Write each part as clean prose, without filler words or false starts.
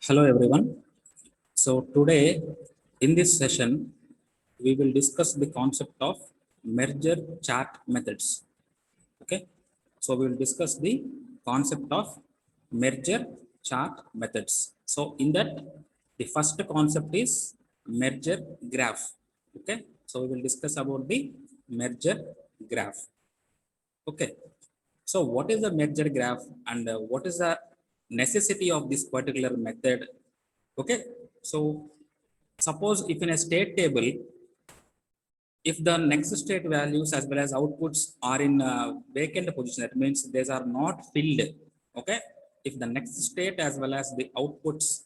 Hello everyone. So today in this session we will discuss the concept of merger chart methods. Okay. So we will discuss the concept of merger chart methods. So in that the first concept is merger graph. Okay. So we will discuss about the merger graph. Okay. So what is the merger graph and what is the necessity of this particular method? Okay. So suppose if in a state table, if the next state values as well as outputs are in vacant position, that means these are not filled. Okay. If the next state as well as the outputs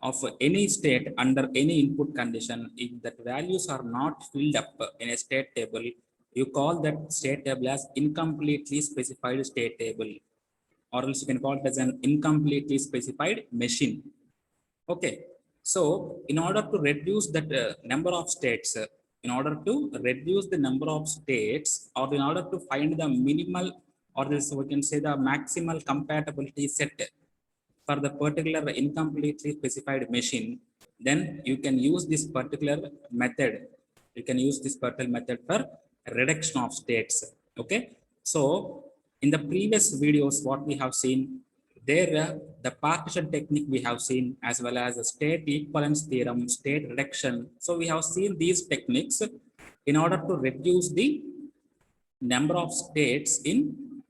of any state under any input condition, if that values are not filled up in a state table, you call that state table as incompletely specified state table, or else you can call it as an incompletely specified machine. Okay. So in order to reduce that number of states, in order to reduce the number of states, or in order to find the minimal, or this we can say the maximal compatibility set for the particular incompletely specified machine, then you can use this particular method. You can use this particular method for reduction of states. Okay. So in the previous videos, what we have seen there, the partition technique we have seen, as well as the state equivalence theorem, state reduction. So we have seen these techniques in order to reduce the number of states in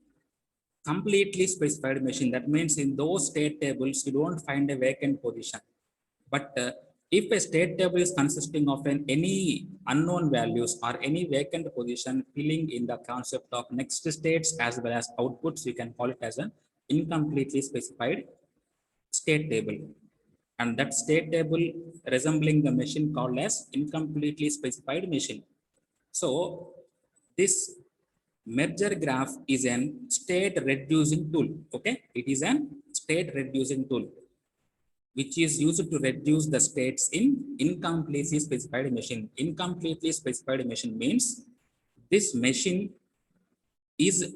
completely specified machine. That means in those state tables, you don't find a vacant position. But if a state table is consisting of any unknown values or any vacant position filling in the concept of next states as well as outputs, you can call it as an incompletely specified state table. And that state table resembling the machine called as incompletely specified machine. So this merger graph is an state reducing tool. Okay. It is an state reducing tool which is used to reduce the states in incompletely specified machine. Incompletely specified machine means this machine is,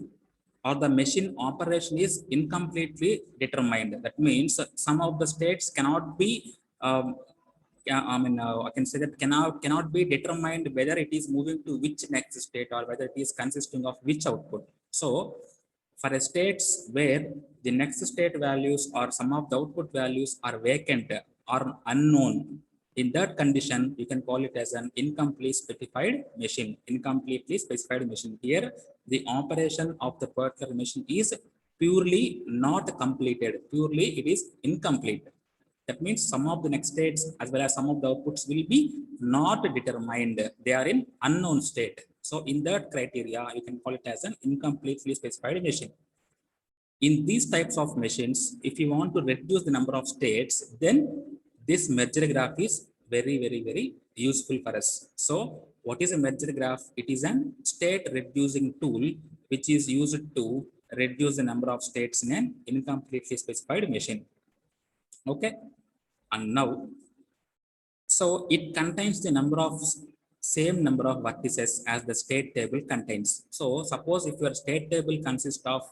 or the machine operation is incompletely determined. That means some of the states cannot be I can say that cannot be determined whether it is moving to which next state or whether it is consisting of which output. So for a states where the next state values or some of the output values are vacant or unknown, in that condition you can call it as an incomplete specified machine. Incompletely specified machine, here the operation of the particular machine is purely not completed, purely it is incomplete. That means some of the next states as well as some of the outputs will be not determined. They are in unknown state. So in that criteria, you can call it as an incompletely specified machine. In these types of machines, if you want to reduce the number of states, then this merger graph is very, very, very useful for us. So what is a merger graph? It is an state reducing tool which is used to reduce the number of states in an incompletely specified machine. Okay. And now, so it contains the same number of vertices as the state table contains. So suppose if your state table consists of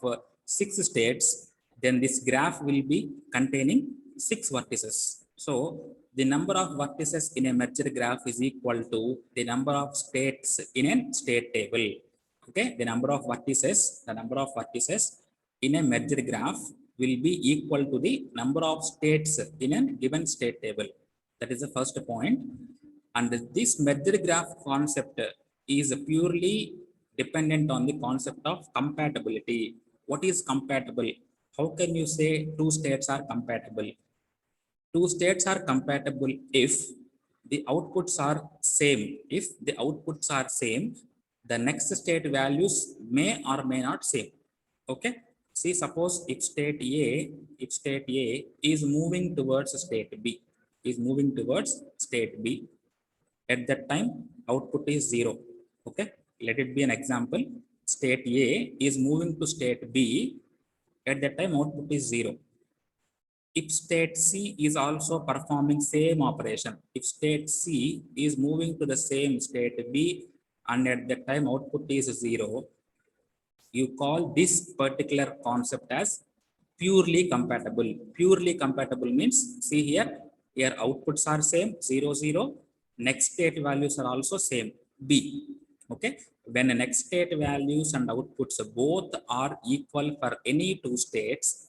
6 states, then this graph will be containing 6 vertices. So the number of vertices in a merger graph is equal to the number of states in a state table. Okay, the number of vertices in a merger graph will be equal to the number of states in a given state table. That is the first point. And this merger graph concept is purely dependent on the concept of compatibility. What is compatible? How can you say two states are compatible? Two states are compatible if the outputs are same. If the outputs are same, the next state values may or may not same. Okay. See, suppose if state A is moving towards state B, at that time output is 0. Okay. Let it be an example. State A is moving to state B, at that time output is 0. If state C is also performing same operation, if state C is moving to the same state B and at that time output is 0, you call this particular concept as purely compatible. Purely compatible means, see here, here outputs are same, 0, 0. Next state values are also same, B. Okay. When the next state values and outputs both are equal for any two states,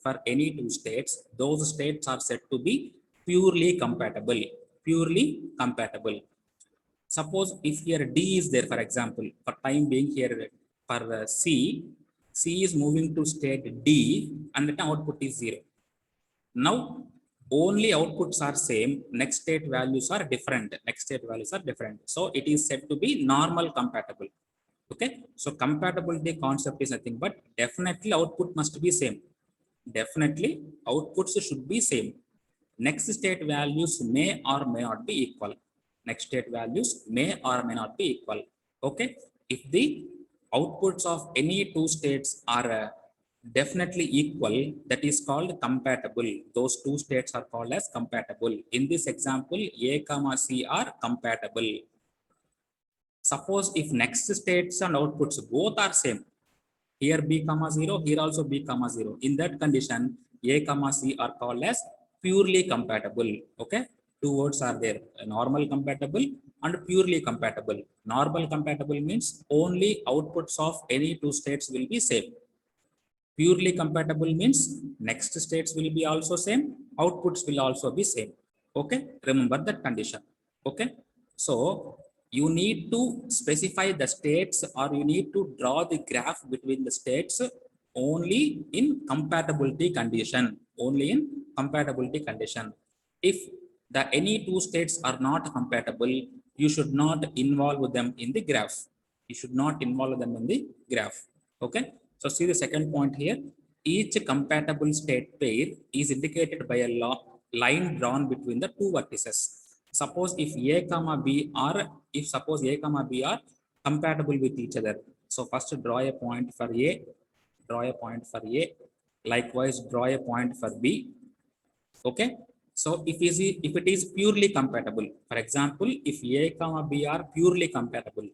those states are said to be purely compatible. Purely compatible. Suppose if here D is there, for example, for time being here for C is moving to state D and the output is 0. Now only outputs are same, next state values are different. So it is said to be normal compatible. Okay. So compatibility concept is nothing but definitely output must be same. Definitely outputs should be same. Next state values may or may not be equal. Next state values may or may not be equal. Okay. If the outputs of any two states are definitely equal, that is called compatible. Those two states are called as compatible. In this example, A comma C are compatible. Suppose if next states and outputs both are same, here B comma 0, here also B comma 0. In that condition, A comma C are called as purely compatible. Okay. Two words are there, normal compatible and purely compatible. Normal compatible means only outputs of any two states will be same. Purely compatible means next states will be also same, outputs will also be same. Okay. Remember that condition. Okay. So you need to specify the states, or you need to draw the graph between the states only in compatibility condition. Only in compatibility condition. If the any two states are not compatible, you should not involve them in the graph. You should not involve them in the graph. Okay. So see the second point here. Each compatible state pair is indicated by a line drawn between the two vertices. Suppose if A comma B are, if suppose A comma B are compatible with each other. So first draw a point for A, draw a point for A. Likewise, draw a point for B. Okay. So if it is purely compatible, for example, if A comma B are purely compatible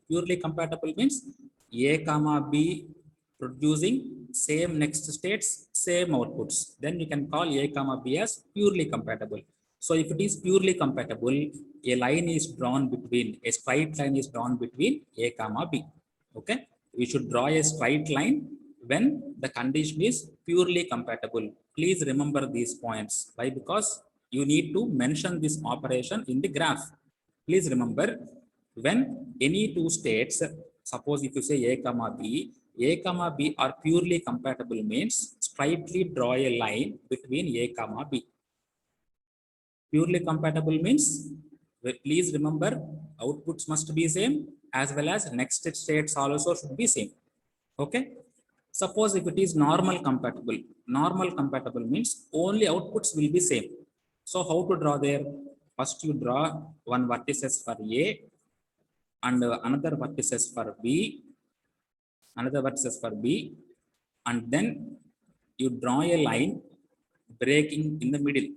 means A comma B producing same next states, same outputs, then you can call A comma B as purely compatible. So if it is purely compatible, a line is drawn between, a straight line is drawn between A comma B. Okay. We should draw a straight line when the condition is purely compatible. Please remember these points. Why? Because you need to mention this operation in the graph. Please remember, when any two states, suppose if you say A comma B are purely compatible means straightly draw a line between A comma B. Purely compatible means, please remember, outputs must be same as well as next states also should be same. Okay. Suppose if it is normal compatible means only outputs will be same. So how to draw there? First you draw one vertices for A and another vertices for B, and then you draw a line breaking in the middle.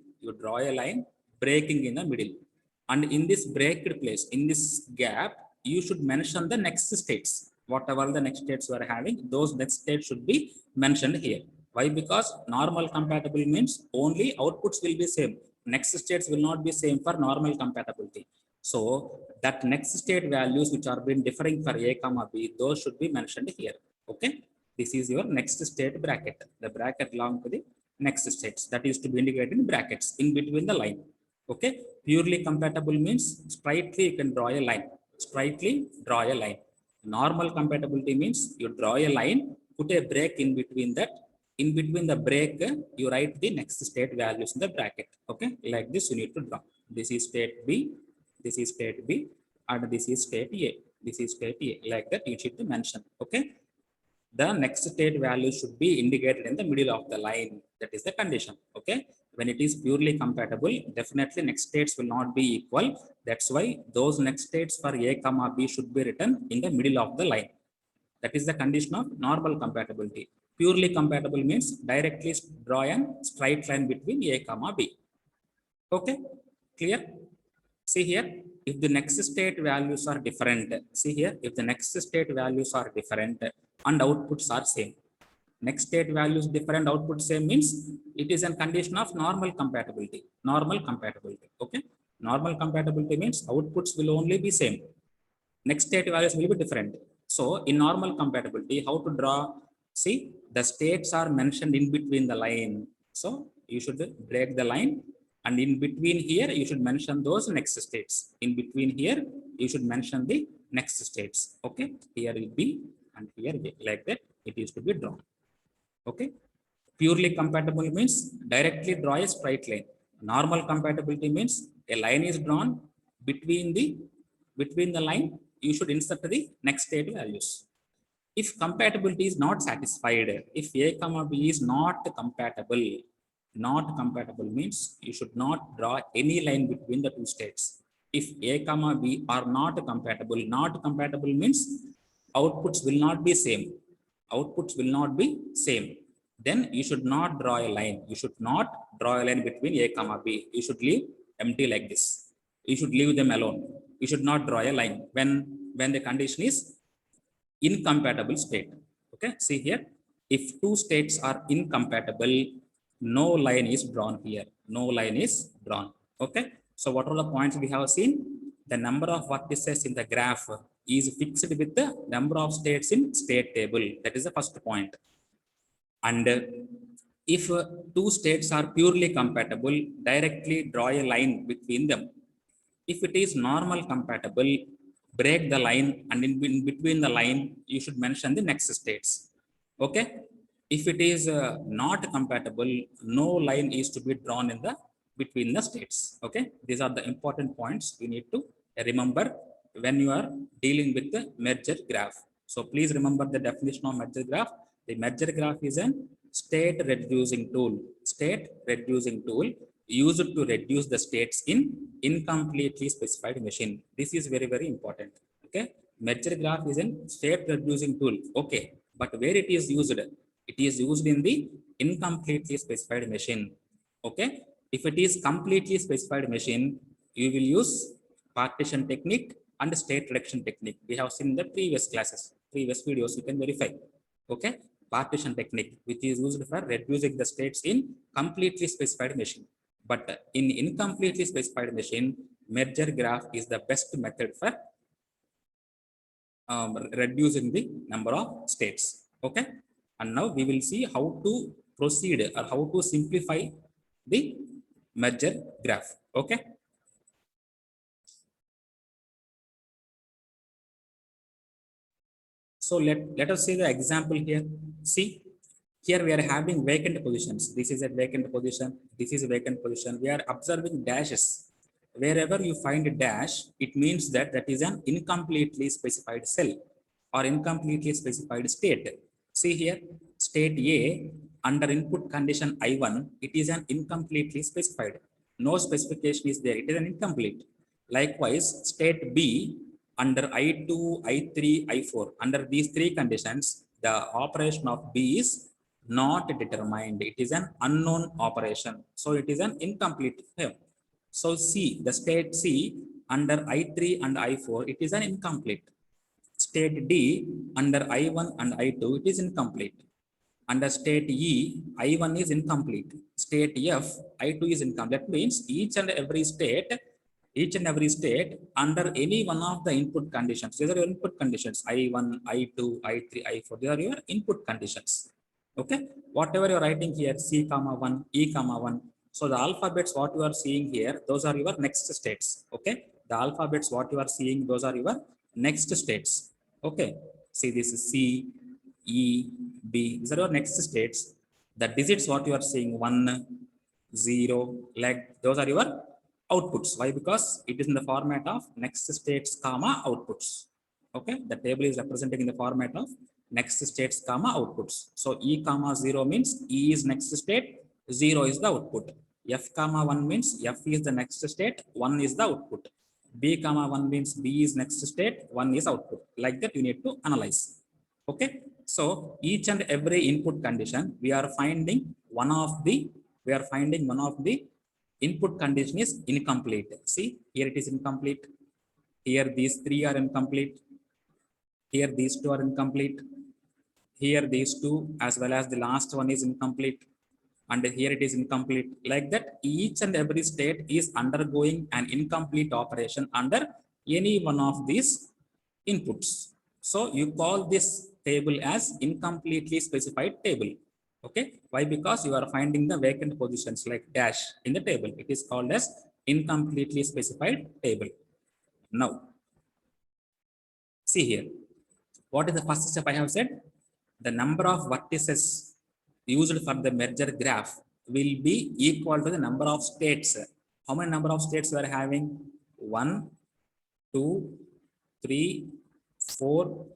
And in this breaked place, in this gap, you should mention the next states. Whatever the next states you are having, those next states should be mentioned here. Why? Because normal compatible means only outputs will be same. Next states will not be same for normal compatibility. So that next state values which are been differing for A comma B, those should be mentioned here. Okay. This is your next state bracket. The bracket belongs to the next states, that is to be indicated in brackets in between the line. Okay. Purely compatible means straightly you can draw a line. Normal compatibility means you draw a line, put a break in between that. In between the break, you write the next state values in the bracket. Okay. Like this you need to draw. This is state B, this is state B, and this is state A. Like that you should mention. Okay. The next state value should be indicated in the middle of the line. That is the condition. Okay. When it is purely compatible, definitely next states will not be equal. That's why those next states for A comma B should be written in the middle of the line. That is the condition of normal compatibility. Purely compatible means directly draw a straight line between A comma B. Okay. Clear? See here, if the next state values are different, and outputs are same, Next state values different, output same means it is a condition of normal compatibility. Normal compatibility. Okay. Normal compatibility means outputs will only be same. Next state values will be different. So in normal compatibility, how to draw? See, the states are mentioned in between the line. So you should break the line, and in between here, you should mention those next states. In between here, you should mention the next states. Okay. Here will be, and here will be. Like that, it is to be drawn. Okay. Purely compatible means directly draw a straight line. Normal compatibility means a line is drawn between the line. You should insert the next state values. If compatibility is not satisfied, if A comma B is not compatible means you should not draw any line between the two states. If A comma B are not compatible means outputs will not be same. Outputs will not be same. Then you should not draw a line. You should not draw a line between A comma B. You should leave empty like this. You should leave them alone. You should not draw a line when the condition is incompatible state. Okay, see here, if two states are incompatible, no line is drawn here. No line is drawn. Okay, so what are the points we have seen? The number of vertices in the graph is fixed with the number of states in state table. That is the first point. And if two states are purely compatible, directly draw a line between them. If it is normal compatible, break the line, and in between the line, you should mention the next states. Okay. If it is not compatible, no line is to be drawn in the between the states. Okay. These are the important points you need to remember when you are dealing with the merger graph. So please remember the definition of merger graph. The merger graph is a state reducing tool. State reducing tool used to reduce the states in incompletely specified machine. This is very, very important. Okay. Merger graph is a state reducing tool. Okay. But where it is used? It is used in the incompletely specified machine. Okay. If it is completely specified machine, you will use partition technique and state reduction technique. We have seen the previous classes, previous videos, you can verify. Okay. Partition technique, which is used for reducing the states in completely specified machine. But in incompletely specified machine, merger graph is the best method for reducing the number of states. Okay. And now we will see how to proceed or how to simplify the merger graph. Okay. So let us see the example here. See, here we are having vacant positions. This is a vacant position. This is a vacant position. We are observing dashes. Wherever you find a dash, it means that that is an incompletely specified cell or incompletely specified state. See here, state A under input condition I1, it is an incompletely specified. No specification is there. It is an incomplete. Likewise, state B under I2, I3, I4, under these three conditions, the operation of B is not determined. It is an unknown operation. So it is an incomplete term. So C, the state C under I3 and I4, it is an incomplete. State D under I1 and I2, it is incomplete. Under state E, I1 is incomplete. State F, I2 is incomplete. That means each and every state under any one of the input conditions. These are your input conditions. I1, I2, I3, I4. These are your input conditions. Okay. Whatever you're writing here, C comma 1, E comma 1. So the alphabets, what you are seeing here, those are your next states. Okay. The alphabets, what you are seeing, those are your next states. Okay. See, this is C, E, B. These are your next states. The digits, what you are seeing, 1, 0, like those are your outputs. Why? Because it is in the format of next states comma outputs. Okay, the table is representing in the format of next states comma outputs. So E comma 0 means E is next state, 0 is the output. F comma 1 means F is the next state, 1 is the output. B comma 1 means B is next state, 1 is output. Like that you need to analyze. Okay, so each and every input condition we are finding one of the input condition is incomplete. See, here it is incomplete. Here these three are incomplete. Here these two are incomplete. here these two as well as the last one is incomplete, and here it is incomplete. Like that, each and every state is undergoing an incomplete operation under any one of these inputs. So you call this table as incompletely specified table. Okay, why? Because you are finding the vacant positions like dash in the table. It is called as incompletely specified table. Now see here, what is the first step I have said? The number of vertices used for the merger graph will be equal to the number of states. How many number of states we are having? 1, 2, 3, 4,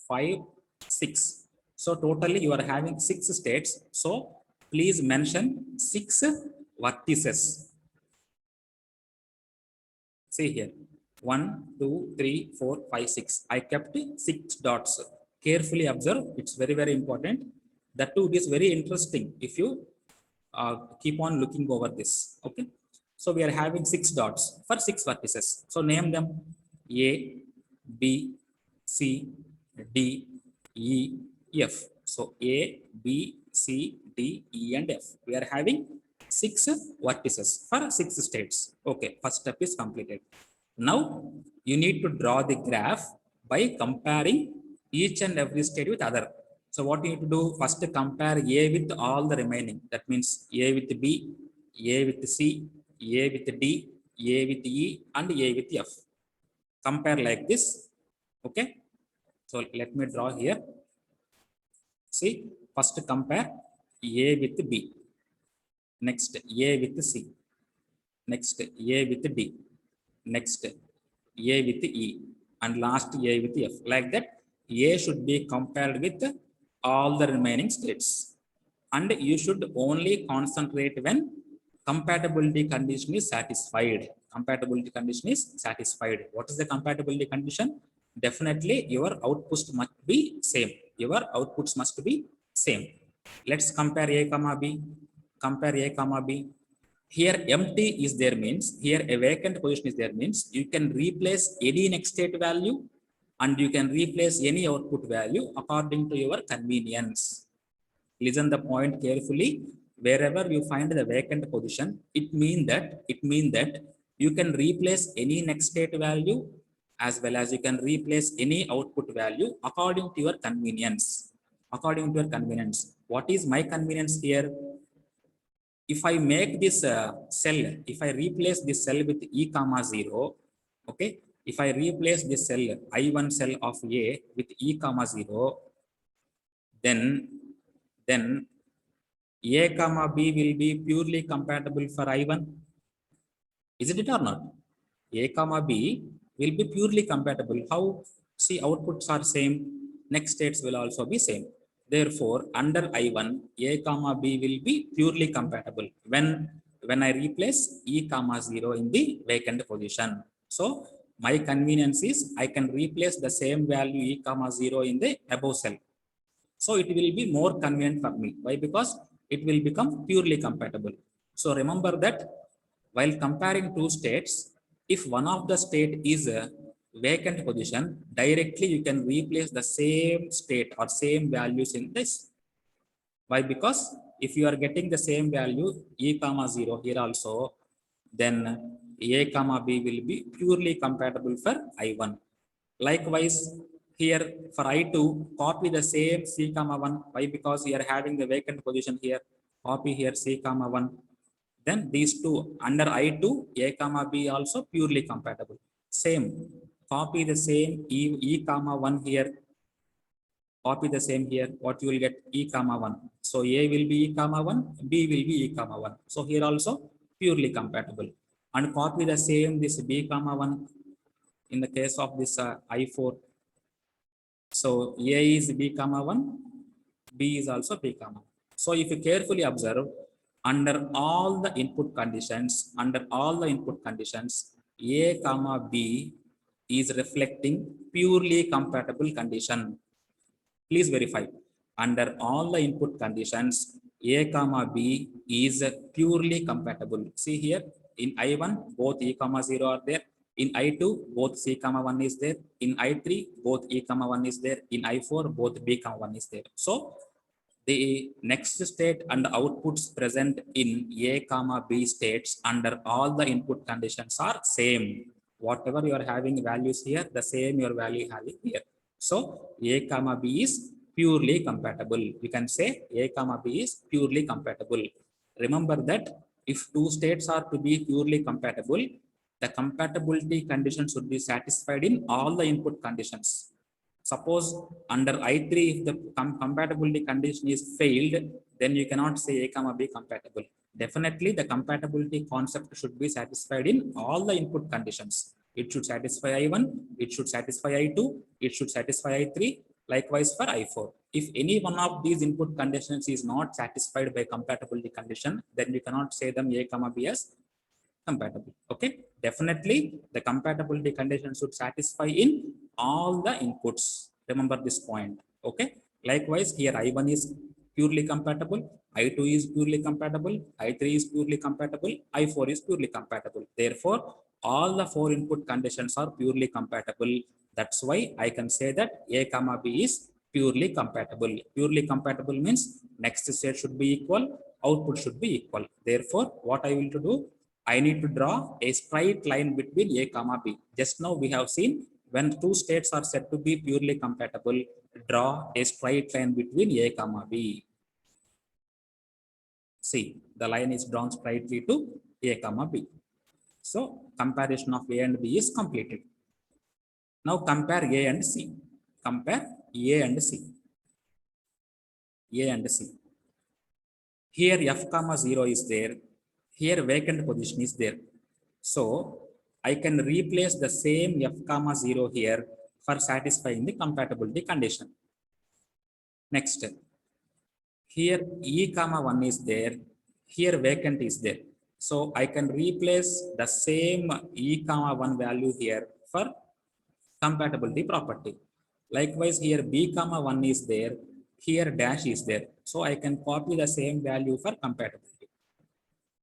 5, 6. So totally you are having 6 states. So please mention 6 vertices. See here, 1, 2, 3, 4, 5, 6. I kept 6 dots. Carefully observe. It's very, very important. That too, it is very interesting if you keep on looking over this. Okay. So we are having 6 dots for 6 vertices. So name them: A, B, C, D, E, F. So A, B, C, D, E, and F. We are having 6 vertices for 6 states. Okay, first step is completed. Now you need to draw the graph by comparing each and every state with other. So what you need to do? First compare A with all the remaining. That means A with B, A with C, A with D, A with E, and A with F. Compare like this. Okay. So let me draw here. See, first compare A with B. Next A with C. Next A with D. Next A with E. And last A with F. Like that, A should be compared with all the remaining states. And you should only concentrate when compatibility condition is satisfied. Compatibility condition is satisfied. What is the compatibility condition? Definitely your outputs must be same. Your outputs must be same. Let's compare A comma B. Compare A comma B. Here empty is there means, here a vacant position is there means, you can replace any next state value and you can replace any output value according to your convenience. Listen the point carefully. Wherever you find the vacant position, it means that you can replace any next state value as well as you can replace any output value according to your convenience. According to your convenience. What is my convenience here? If I make this cell, if I replace this cell with E comma 0, okay, if I replace this cell I1 cell of A with E comma 0, then A comma B will be purely compatible for I1. Isn't it or not? A comma B will be purely compatible. How? See, outputs are same, next states will also be same. Therefore, under I1, A comma B will be purely compatible when I replace E comma 0 in the vacant position. So my convenience is I can replace the same value E comma 0 in the above cell. So it will be more convenient for me. Why? Because it will become purely compatible. So remember that while comparing two states, if one of the state is a vacant position, directly you can replace the same state or same values in this. Why? Because if you are getting the same value E comma 0 here also, then A comma B will be purely compatible for I1. Likewise, here for I2, copy the same C comma 1. Why? Because we are having the vacant position here. Copy here C comma 1. Then these two under I2, A comma B also purely compatible. Same. Copy the same E comma 1 here. Copy the same here. What you will get? E comma 1. So A will be E comma 1, B will be E comma 1. So here also purely compatible. And copy the same this B comma 1 in the case of this I4. So A is B comma 1, B is also B comma 1. So if you carefully observe, under all the input conditions, A comma B is reflecting purely compatible condition. Please verify. Under all the input conditions, A comma B is purely compatible. See here, in I1, both E comma 0 are there. In I2, both C comma 1 is there. In I3, both E comma 1 is there. In I4, both B comma 1 is there. So the next state and outputs present in A comma B states under all the input conditions are same. Whatever you are having values here, the same your value having here. So A comma B is purely compatible. You can say A comma B is purely compatible. Remember that if two states are to be purely compatible, the compatibility condition should be satisfied in all the input conditions. Suppose under I3, if the compatibility condition is failed, then you cannot say A comma B compatible. Definitely, the compatibility concept should be satisfied in all the input conditions. It should satisfy I1, it should satisfy I2, it should satisfy I3, likewise for I4. If any one of these input conditions is not satisfied by compatibility condition, then you cannot say them A comma B as compatible. Okay, definitely the compatibility condition should satisfy in all the inputs. Remember this point. Okay, likewise here I1 is purely compatible, I2 is purely compatible, I3 is purely compatible, I4 is purely compatible. Therefore, all the four input conditions are purely compatible. That's why I can say that A comma B is purely compatible. Purely compatible means next state should be equal, output should be equal. Therefore, what I will to do, I need to draw a straight line between A comma B. Just now we have seen when two states are said to be purely compatible, draw a straight line between A comma B. See, the line is drawn straightly to A comma B. So comparison of A and B is completed. Now compare A and C. Compare A and C. A and C. Here F comma 0 is there. Here vacant position is there. So I can replace the same F comma 0 here for satisfying the compatibility condition. Next, here E comma 1 is there. Here vacant is there. So I can replace the same E comma 1 value here for compatibility property. Likewise, here B comma 1 is there. Here dash is there. So I can copy the same value for compatibility.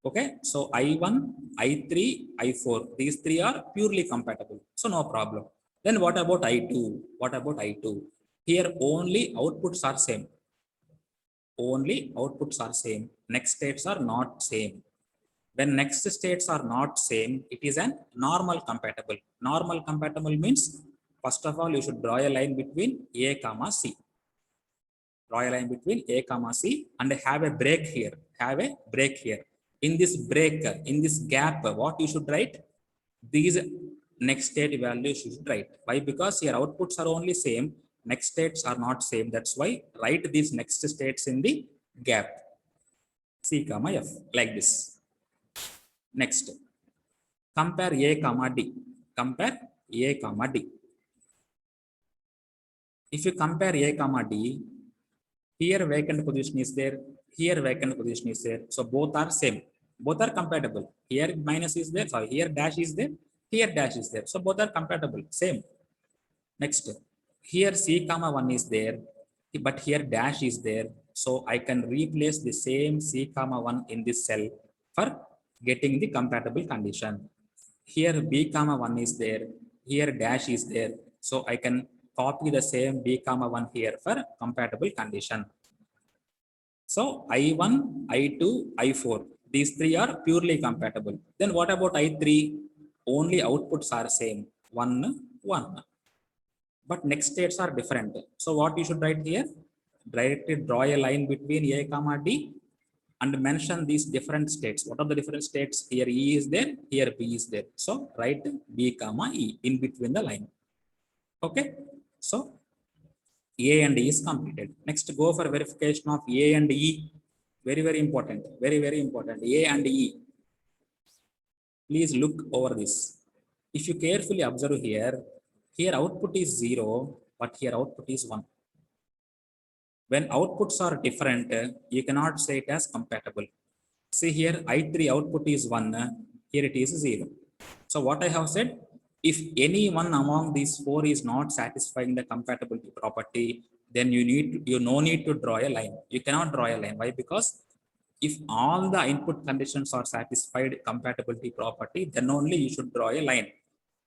Okay, so I1, I3, I4, these three are purely compatible. So no problem. Then what about I2? What about I2? Here only outputs are same. Only outputs are same. Next states are not same. When next states are not same, it is an normal compatible. Normal compatible means, first of all, you should draw a line between A comma C. Draw a line between A comma C and have a break here. Have a break here. In this break, in this gap, what you should write? These next state values you should write. Why? Because your outputs are only same. Next states are not same. That's why write these next states in the gap. C comma F like this. Next, compare A comma D. Compare A comma D. If you compare A comma D, here vacant position is there, here vacant position is there. So both are same. Both are compatible. Here minus is there, sorry, here dash is there, here dash is there. So both are compatible, same. Next, here C comma 1 is there, but here dash is there. So I can replace the same C comma 1 in this cell for getting the compatible condition. Here B comma 1 is there, here dash is there. So I can copy the same B comma 1 here for compatible condition. So I1, I2, I4, these three are purely compatible. Then what about I3? Only outputs are same, 1, 1. But next states are different. So what you should write here? Directly draw a line between A comma D and mention these different states. What are the different states? Here E is there, here B is there. So write B comma E in between the line. Okay. So A and E is completed. Next, go for verification of A and E. Very, very important. Very, very important. A and E. Please look over this. If you carefully observe here, here output is 0, but here output is 1. When outputs are different, you cannot say it as compatible. See here, I3 output is 1, here it is 0. So what I have said, if any one among these four is not satisfying the compatibility property, then you no need to draw a line. You cannot draw a line. Why? Because if all the input conditions are satisfied compatibility property, then only you should draw a line.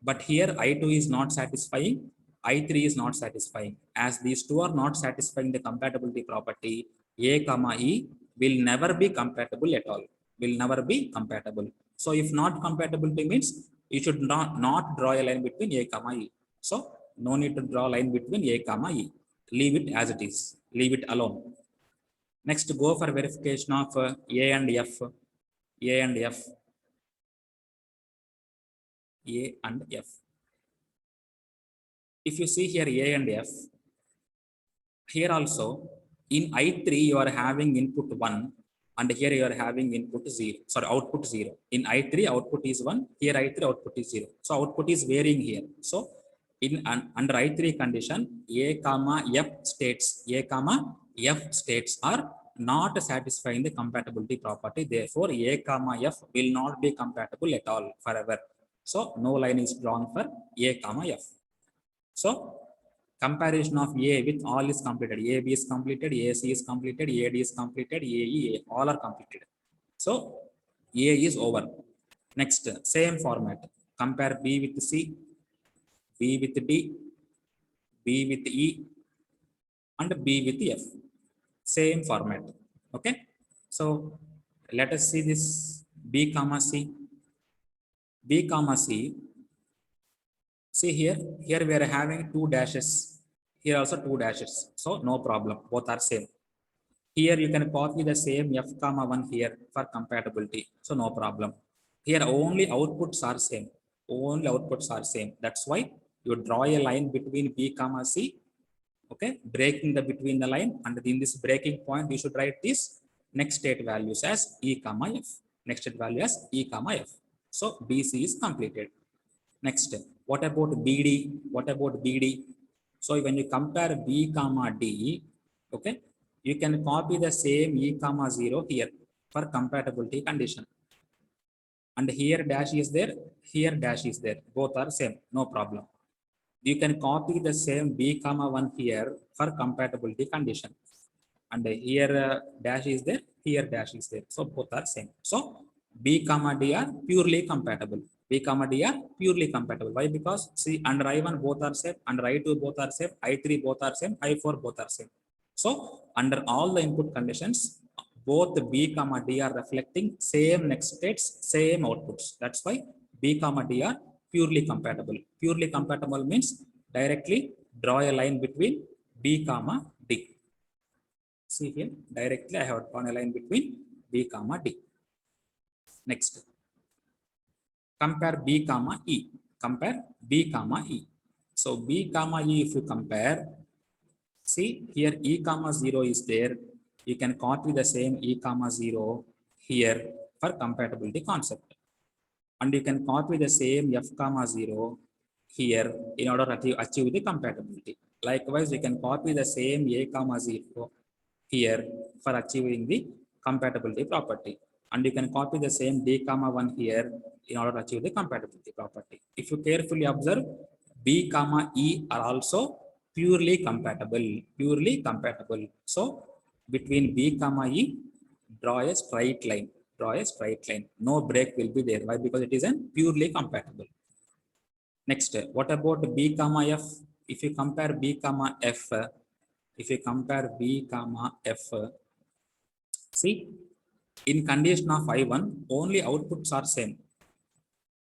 But here I2 is not satisfying, I3 is not satisfying. As these two are not satisfying the compatibility property, A comma E will never be compatible at all. Will never be compatible. So if not compatibility means you should not draw a line between A comma E. So no need to draw a line between A comma E. Leave it as it is. Leave it alone. Next, go for verification of A and F. A and F. A and F. If you see here A and F, here also in I3 you are having input 1 and here you are having input 0. Sorry, output 0. In I3 output is 1, here I3 output is 0. So output is varying here. So in under I3 condition, A comma F states, A comma F states are not satisfying the compatibility property. Therefore, A comma F will not be compatible at all forever. So no line is drawn for A comma F. So comparison of A with all is completed. AB is completed, AC is completed, AD is completed, AE, all are completed. So A is over. Next, same format. Compare B with C, B with D, B with E, and B with F. Same format. Okay. So let us see this B comma C. B comma C. See here we are having two dashes. Here also two dashes. So no problem. Both are same. Here you can copy the same F comma 1 here for compatibility. So no problem. Here only outputs are same. Only outputs are same. That's why you draw a line between B comma C. Okay, breaking the between the line, and in this breaking point you should write this next state values as E comma F. Next state value as E comma F. So BC is completed. Next, what about BD? What about BD? So when you compare B comma D, okay, you can copy the same E comma 0 here for compatibility condition. And here dash is there, here dash is there. Both are same, no problem. You can copy the same B comma 1 here for compatibility condition. And here dash is there, here dash is there. So both are same. So B comma D are purely compatible. B comma D are purely compatible. Why? Because see, under I1 both are same, under I2 both are same, I3 both are same, I4 both are same. So under all the input conditions, both B comma D are reflecting same next states, same outputs. That's why B comma D are purely compatible. Purely compatible means directly draw a line between B comma D. See here, directly I have drawn a line between B comma D. Next, compare B comma E. Compare B comma E. So B comma E, if you compare, see here E comma 0 is there. You can copy the same E comma 0 here for compatibility concept. And you can copy the same F comma 0 here in order to achieve the compatibility. Likewise, you can copy the same A comma 0 here for achieving the compatibility property. And you can copy the same D comma 1 here in order to achieve the compatibility property. If you carefully observe, B comma E are also purely compatible. Purely compatible. So between B comma E, draw a straight line. Draw a straight line. No break will be there. Why? Because it is an purely compatible. Next, what about B comma F? If you compare B comma F, if you compare B comma F, see, in condition of I1, only outputs are same.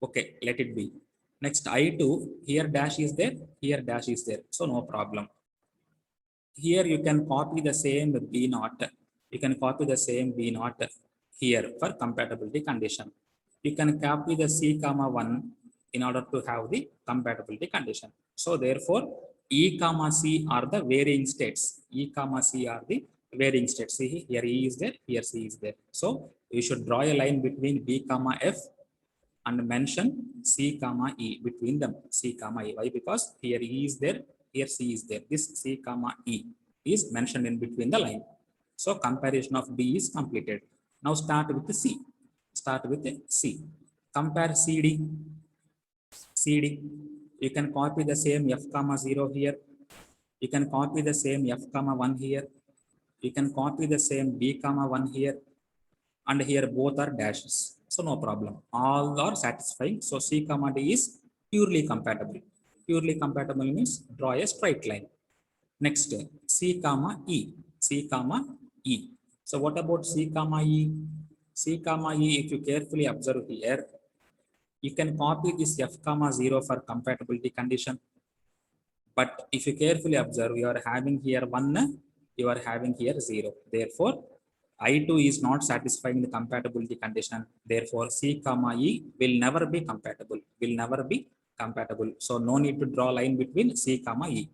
Okay, let it be. Next, I2, here dash is there, here dash is there. So no problem. Here you can copy the same B naught. You can copy the same B naught here for compatibility condition. You can copy the C comma 1 in order to have the compatibility condition. So therefore, E comma C are the varying states. E comma C are the varying states. See here E is there, here C is there. So you should draw a line between B comma F and mention C comma E between them. C comma E. Why? Because here E is there, here C is there. This C comma E is mentioned in between the line. So comparison of D is completed. Now start with the C. Start with the C. Compare CD. CD. You can copy the same F comma 0 here. You can copy the same F comma 1 here. You can copy the same B comma 1 here. And here both are dashes. So no problem. All are satisfying. So C comma D is purely compatible. Purely compatible means draw a straight line. Next, C comma E. C comma E. So what about C comma E? C comma E, if you carefully observe here, you can copy this F comma 0 for compatibility condition. But if you carefully observe, you are having here 1, you are having here 0. Therefore, I2 is not satisfying the compatibility condition. Therefore, C comma E will never be compatible. Will never be compatible. So no need to draw line between C comma E.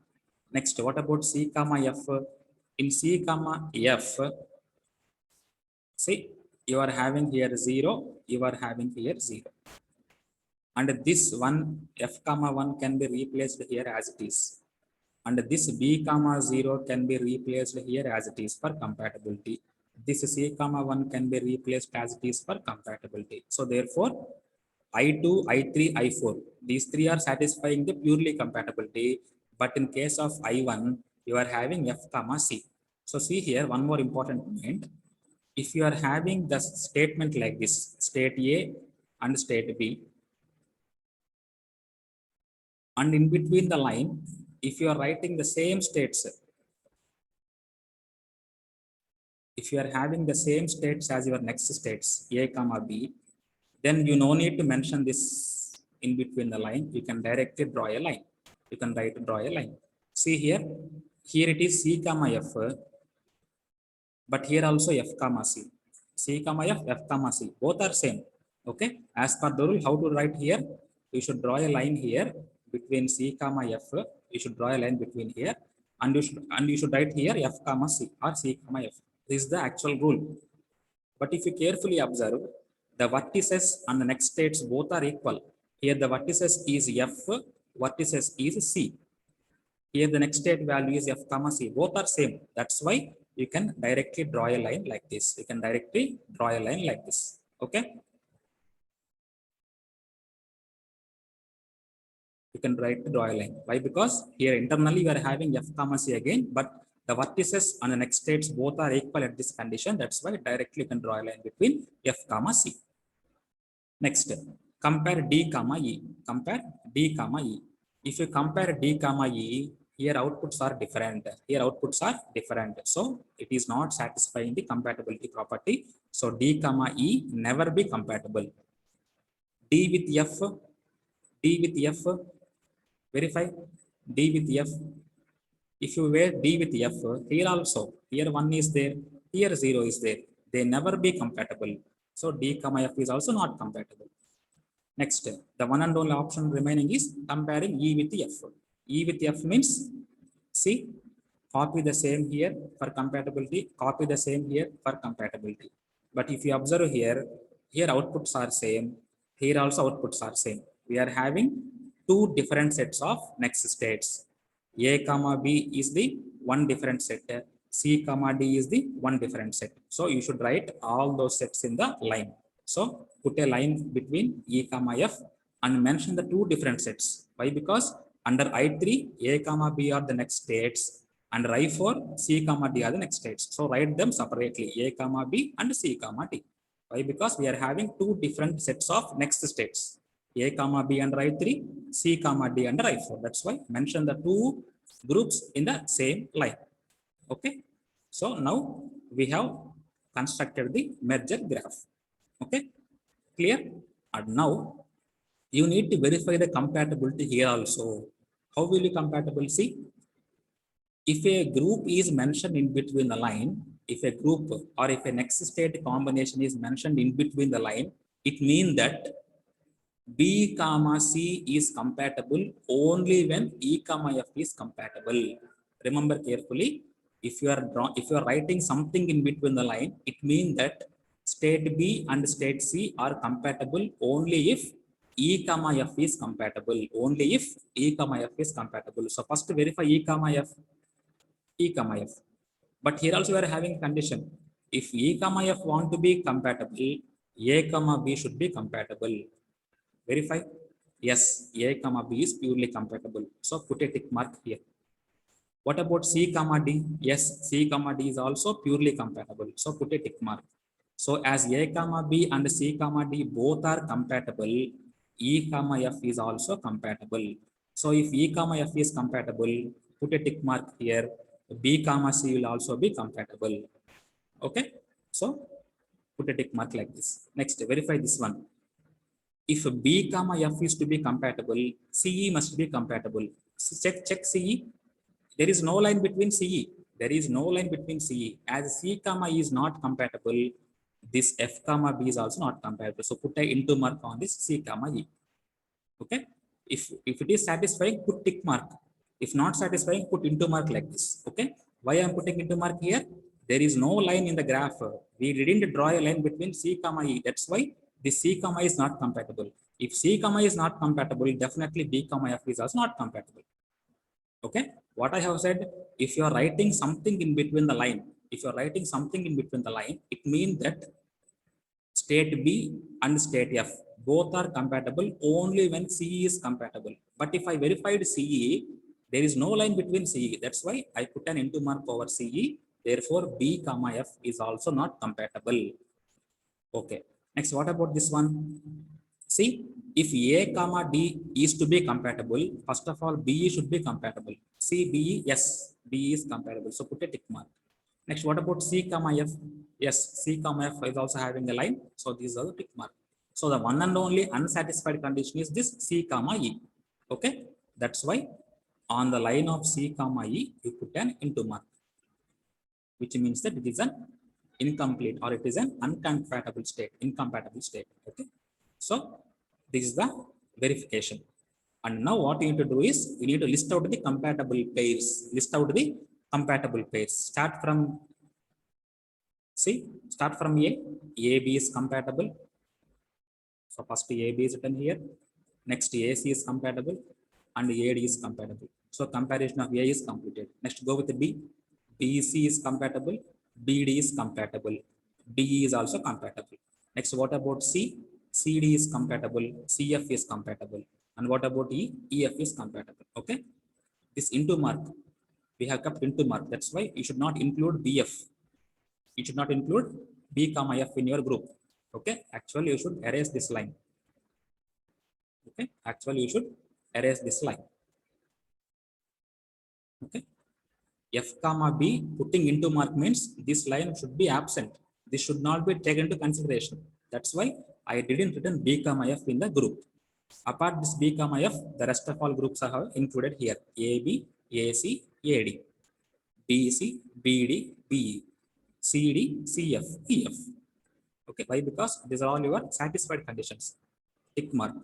Next, what about C comma F? In C comma F, see, you are having here 0, you are having here 0. And this one, F comma 1 can be replaced here as it is. And this B comma 0 can be replaced here as it is for compatibility. This C comma 1 can be replaced as it is for compatibility. So therefore, I2, I3, I4, these three are satisfying the purely compatibility. But in case of I1, you are having F comma C. So see here, one more important point. If you are having the statement like this, state A and state B, and in between the line, if you are writing the same states, if you are having the same states as your next states, A comma B, then you no need to mention this in between the line. You can directly draw a line. You can draw a line. See here, here it is C comma F, but here also F comma C. C comma F, F comma C, both are same. Okay, as per the rule, how to write here? You should draw a line here between C comma F. You should draw a line between here, and you should write here F comma C or C comma F. This is the actual rule. But if you carefully observe, the vertices and the next states both are equal. Here the vertices is F, vertices is C. Here the next state value is F comma C. Both are same. That's why you can directly draw a line like this. You can directly draw a line like this. Okay. You can draw a line. Why? Because here internally you are having F comma C again, but the vertices and the next states both are equal at this condition. That's why directly you can draw a line between F comma C. Next, compare D comma E. Compare D comma E. If you compare D comma E, here outputs are different. Here outputs are different. So it is not satisfying the compatibility property. So D comma E never be compatible. D with F, D with F, verify D with F. If you wear D with F, here also, here 1 is there, here 0 is there. They never be compatible. So D comma F is also not compatible. Next, the one and only option remaining is comparing E with F. E with F means, see, copy the same here for compatibility, copy the same here for compatibility. But if you observe here, here outputs are same, here also outputs are same. We are having two different sets of next states. A comma B is the one different set, C comma D is the one different set. So you should write all those sets in the line. So put a line between E comma F and mention the two different sets. Why? Because under I3, A comma B are the next states, and I4, C comma D are the next states. So write them separately, A comma B and C comma D. Why? Because we are having two different sets of next states. A comma B under I3, C comma D under I4. That's why mention the two groups in the same line. Okay. So now we have constructed the merger graph. Okay. Clear? And now you need to verify the compatibility here also. How will you compatible? See, if a group is mentioned in between the line, if a group or if a next state combination is mentioned in between the line, it means that B comma C is compatible only when E comma F is compatible. Remember carefully, if you are writing something in between the line, it means that state B and state C are compatible only if E comma F is compatible. Only if E comma F is compatible. So first verify E comma F. E comma F. But here also we are having condition. If E comma F want to be compatible, A comma B should be compatible. Verify. Yes, A comma B is purely compatible. So put a tick mark here. What about C comma D? Yes, C comma D is also purely compatible. So put a tick mark. So as A comma B and C comma D both are compatible, E comma F is also compatible. So if E comma F is compatible, put a tick mark here. B comma C will also be compatible. Okay. So put a tick mark like this. Next, verify this one. If B comma F is to be compatible, CE must be compatible. So check CE. There is no line between CE. There is no line between CE. As C comma E is not compatible, this F comma B is also not compatible. So put a into mark on this C comma E. Okay. If it is satisfying, put tick mark. If not satisfying, put into mark like this. Okay. Why I am putting into mark here? There is no line in the graph. We didn't draw a line between C comma E. That's why the C comma is not compatible. If C comma is not compatible, definitely B comma F is also not compatible. Okay. What I have said, if you are writing something in between the line, it means that state B and state F both are compatible only when CE is compatible. But if I verified CE, there is no line between CE. That's why I put an into mark over CE. Therefore, B comma F is also not compatible. Okay. Next, what about this one? See, if A comma D is to be compatible, first of all, BE should be compatible. C, BE, yes, BE is compatible. So put a tick mark. Next, what about C comma F? Yes, C comma F is also having a line. So these are the tick mark. So the one and only unsatisfied condition is this C comma E. Okay. That's why on the line of C comma E, you put an into mark, which means that it is an incomplete or it is an incompatible state. Okay. So this is the verification. And now what you need to do is you need to list out the compatible pairs. Start from A. AB is compatible. So first AB is written here. Next AC is compatible and AD is compatible. So comparison of A is completed. Next go with the B. BC is compatible. BD is compatible. DE is also compatible. Next, what about C? CD is compatible. CF is compatible. And what about E? EF is compatible. Okay. This into mark, we have kept into mark. That's why you should not include BF. You should not include B comma F in your group. Okay. Actually, you should erase this line. Okay. Actually, you should erase this line. Okay. F comma B putting into mark means this line should be absent. This should not be taken into consideration. That's why I didn't written B comma F in the group. Apart this B comma F, the rest of all groups are included here. AB, AC, AD, BC, BD, BE, CD, CF, EF. Okay, why? Because these are all your satisfied conditions. Tick mark.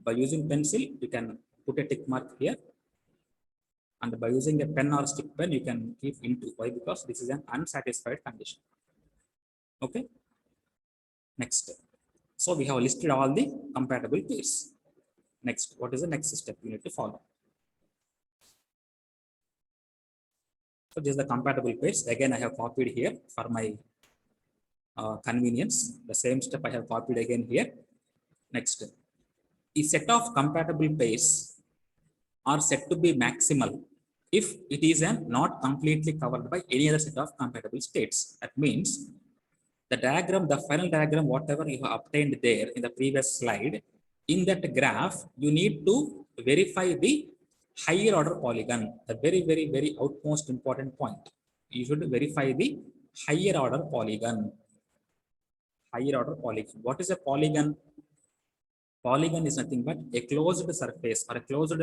By using pencil, you can put a tick mark here. And by using a pen or stick pen, you can keep into. Why? Because this is an unsatisfied condition. Okay. Next. So we have listed all the compatible pairs. Next, what is the next step you need to follow? So this is the compatible pairs. Again, I have copied here for my convenience. The same step I have copied again here. Next, a set of compatible pairs are said to be maximal if it is not completely covered by any other set of compatible states. That means the diagram, the final diagram, whatever you have obtained there in the previous slide, in that graph, you need to verify the higher order polygon, the very outmost important point. You should verify the higher order polygon. What is a polygon? Polygon is nothing but a closed surface or a closed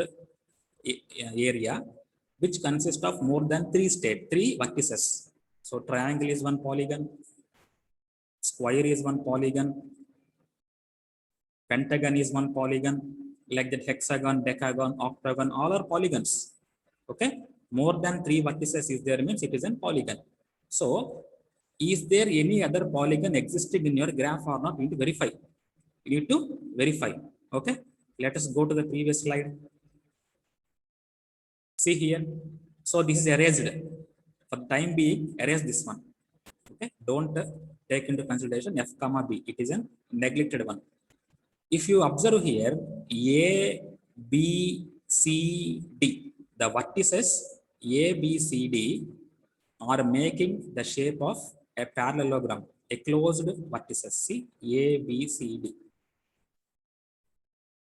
area which consists of more than three vertices. So triangle is one polygon, square is one polygon, pentagon is one polygon, like that hexagon, decagon, octagon, all are polygons. Okay, more than three vertices is there means it is a polygon. So is there any other polygon existing in your graph or not? You need to verify. Okay, let us go to the previous slide. See here. So this is erased. For the time being, erase this one. Okay, don't take into consideration F comma B. It is a neglected one. If you observe here, A, B, C, D, the vertices A, B, C, D are making the shape of a parallelogram, a closed vertices. See, A, B, C, D.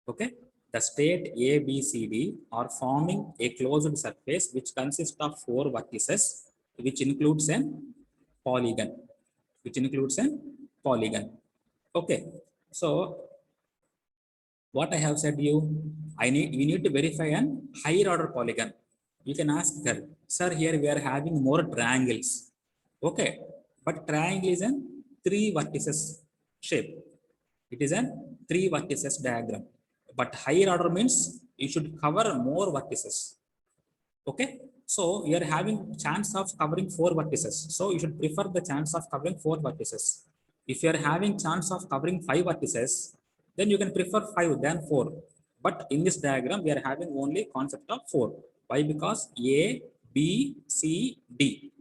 Okay, the state A, B, C, D are forming a closed surface which consists of four vertices, which includes an polygon, which includes an polygon. Okay, so what I have said you, we need to verify an higher order polygon. You can ask her, sir, here we are having more triangles. Okay, but triangle is an three vertices shape. It is an three vertices diagram. But higher order means you should cover more vertices. Okay, so you are having chance of covering four vertices. So you should prefer the chance of covering four vertices. If you are having chance of covering five vertices, then you can prefer five than four. But in this diagram, we are having only concept of four. Why? Because A, B, C, D.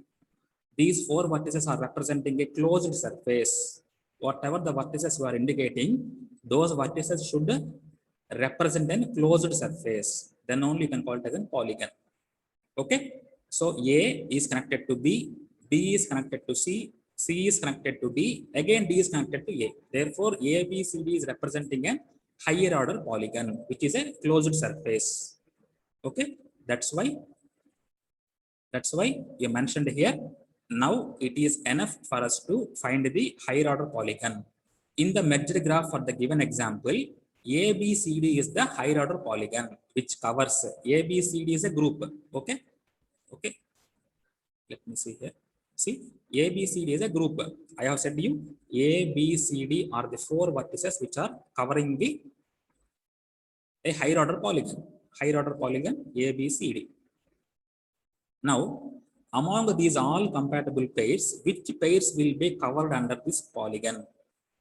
These four vertices are representing a closed surface. Whatever the vertices we are indicating, those vertices should represent a closed surface. Then only you can call it as a polygon. Okay. So A is connected to B, B is connected to C, C is connected to D, again D is connected to A. Therefore, A, B, C, D is representing a higher order polygon, which is a closed surface. Okay. That's why you mentioned here. Now it is enough for us to find the higher order polygon. In the merged graph for the given example, ABCD is the higher order polygon, which covers ABCD is a group. Okay. Okay. Let me see here. See, ABCD is a group. I have said to you, ABCD are the four vertices which are covering a higher order polygon. Higher order polygon ABCD. Now, among these all compatible pairs, which pairs will be covered under this polygon?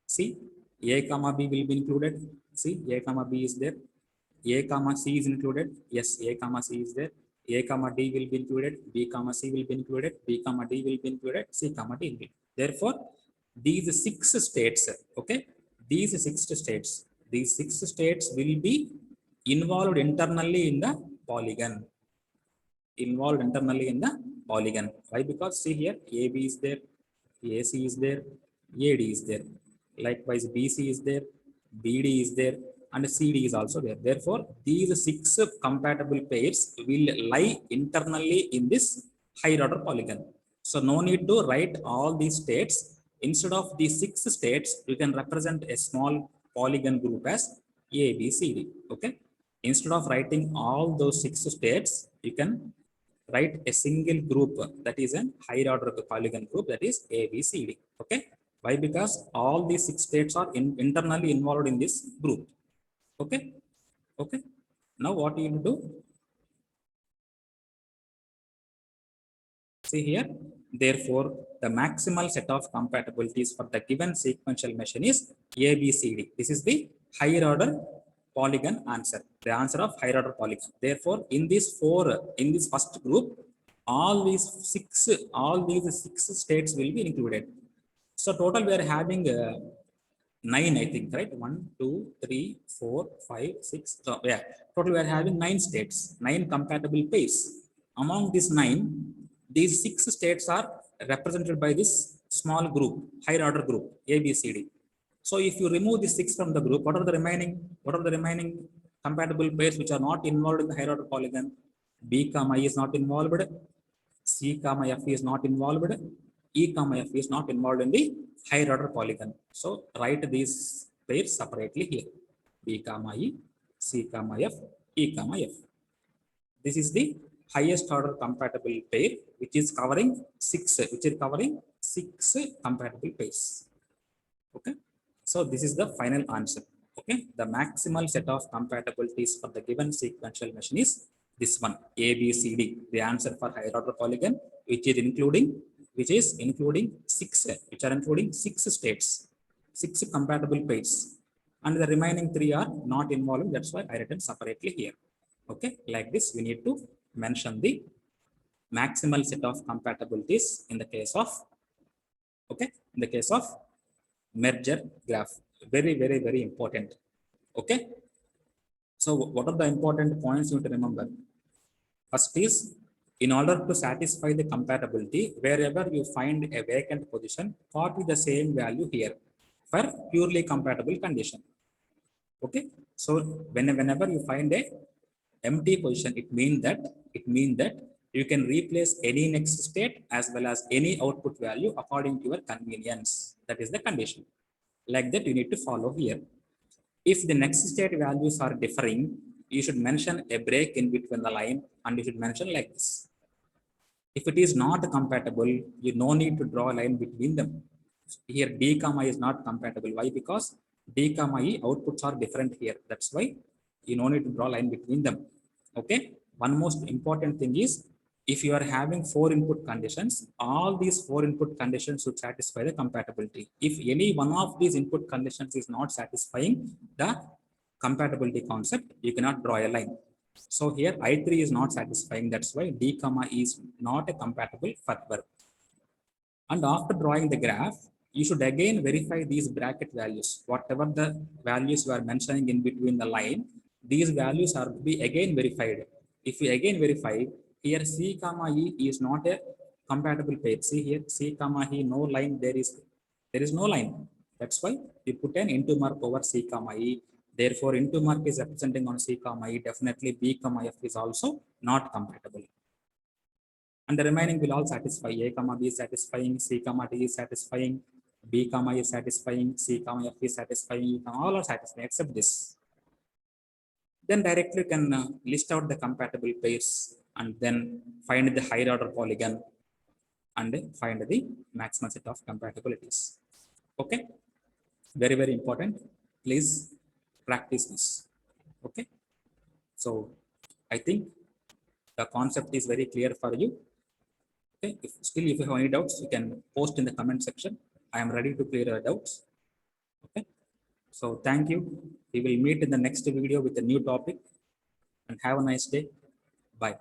See, A comma B will be included. See, A comma B is there. A comma C is included. Yes, A comma C is there. A comma D will be included. B comma C will be included. B comma D will be included. C comma D will be. Therefore, these six states, okay, these six states will be involved internally in the polygon. Involved internally in the polygon. Why? Because see here, AB is there, AC is there, AD is there. Likewise, BC is there, BD is there, and CD is also there. Therefore, these six compatible pairs will lie internally in this higher order polygon. So no need to write all these states. Instead of these six states, you can represent a small polygon group as ABCD. Okay. Instead of writing all those six states, you can write a single group that is a higher order polygon group, that is ABCD. Okay. Why? Because all these six states are internally involved in this group. Okay. Okay. Now what you will do? See here. Therefore, the maximal set of compatibilities for the given sequential machine is ABCD. This is the higher order polygon answer. The answer of higher order polygon. Therefore, in this first group, all these six states will be included. So total we are having 9, I think, right? 1, 2, 3, 4, 5, 6. So yeah, total we are having 9 states, 9 compatible pairs. Among these 9, these 6 states are represented by this small group, higher order group, ABCD. So if you remove the 6 from the group, what are the remaining compatible pairs which are not involved in the higher order polygon? B comma I is not involved, C comma F is not involved, E comma F is not involved in the higher order polygon. So write these pairs separately here. B comma E, C comma F, E comma F. This is the highest order compatible pair, which is covering six compatible pairs. Okay. So this is the final answer. Okay. The maximal set of compatibilities for the given sequential machine is this one, ABCD. The answer for higher order polygon, which is including six states, 6 compatible pairs, and the remaining 3 are not involved. That's why I written separately here. Okay, like this, we need to mention the maximal set of compatibilities in the case of merger graph. Very, very, very important. Okay. So what are the important points you need to remember? First is, in order to satisfy the compatibility, wherever you find a vacant position, copy the same value here for purely compatible condition. Okay. So whenever you find a empty position, it means that you can replace any next state as well as any output value according to your convenience. That is the condition. Like that, you need to follow here. If the next state values are differing, you should mention a break in between the line, and you should mention like this. If it is not compatible, you no need to draw a line between them. Here D comma is not compatible. Why? Because D comma E outputs are different here. That's why you no need to draw a line between them. Okay. One most important thing is, if you are having 4 input conditions, all these 4 input conditions should satisfy the compatibility. If any one of these input conditions is not satisfying the compatibility concept, you cannot draw a line. So here I3 is not satisfying. That's why D comma E is not a compatible further. And after drawing the graph, you should again verify these bracket values. Whatever the values you are mentioning in between the line, these values are to be again verified. If you again verify, here C comma E is not a compatible pair. See here, C comma E, no line, there is no line. That's why we put an into mark over C comma E. Therefore, into mark is representing on C comma E. Definitely B comma F is also not compatible. And the remaining will all satisfy. A comma B is satisfying, C comma D is satisfying, B comma is satisfying, C comma F is satisfying, all are satisfying except this. Then directly you can list out the compatible pairs and then find the higher order polygon and find the maximum set of compatibilities. Okay, very, very important. Please practice this. Okay, so I think the concept is very clear for you. Okay, if you have any doubts, you can post in the comment section. I am ready to clear your doubts. Okay, so thank you. We will meet in the next video with a new topic, and have a nice day. Bye.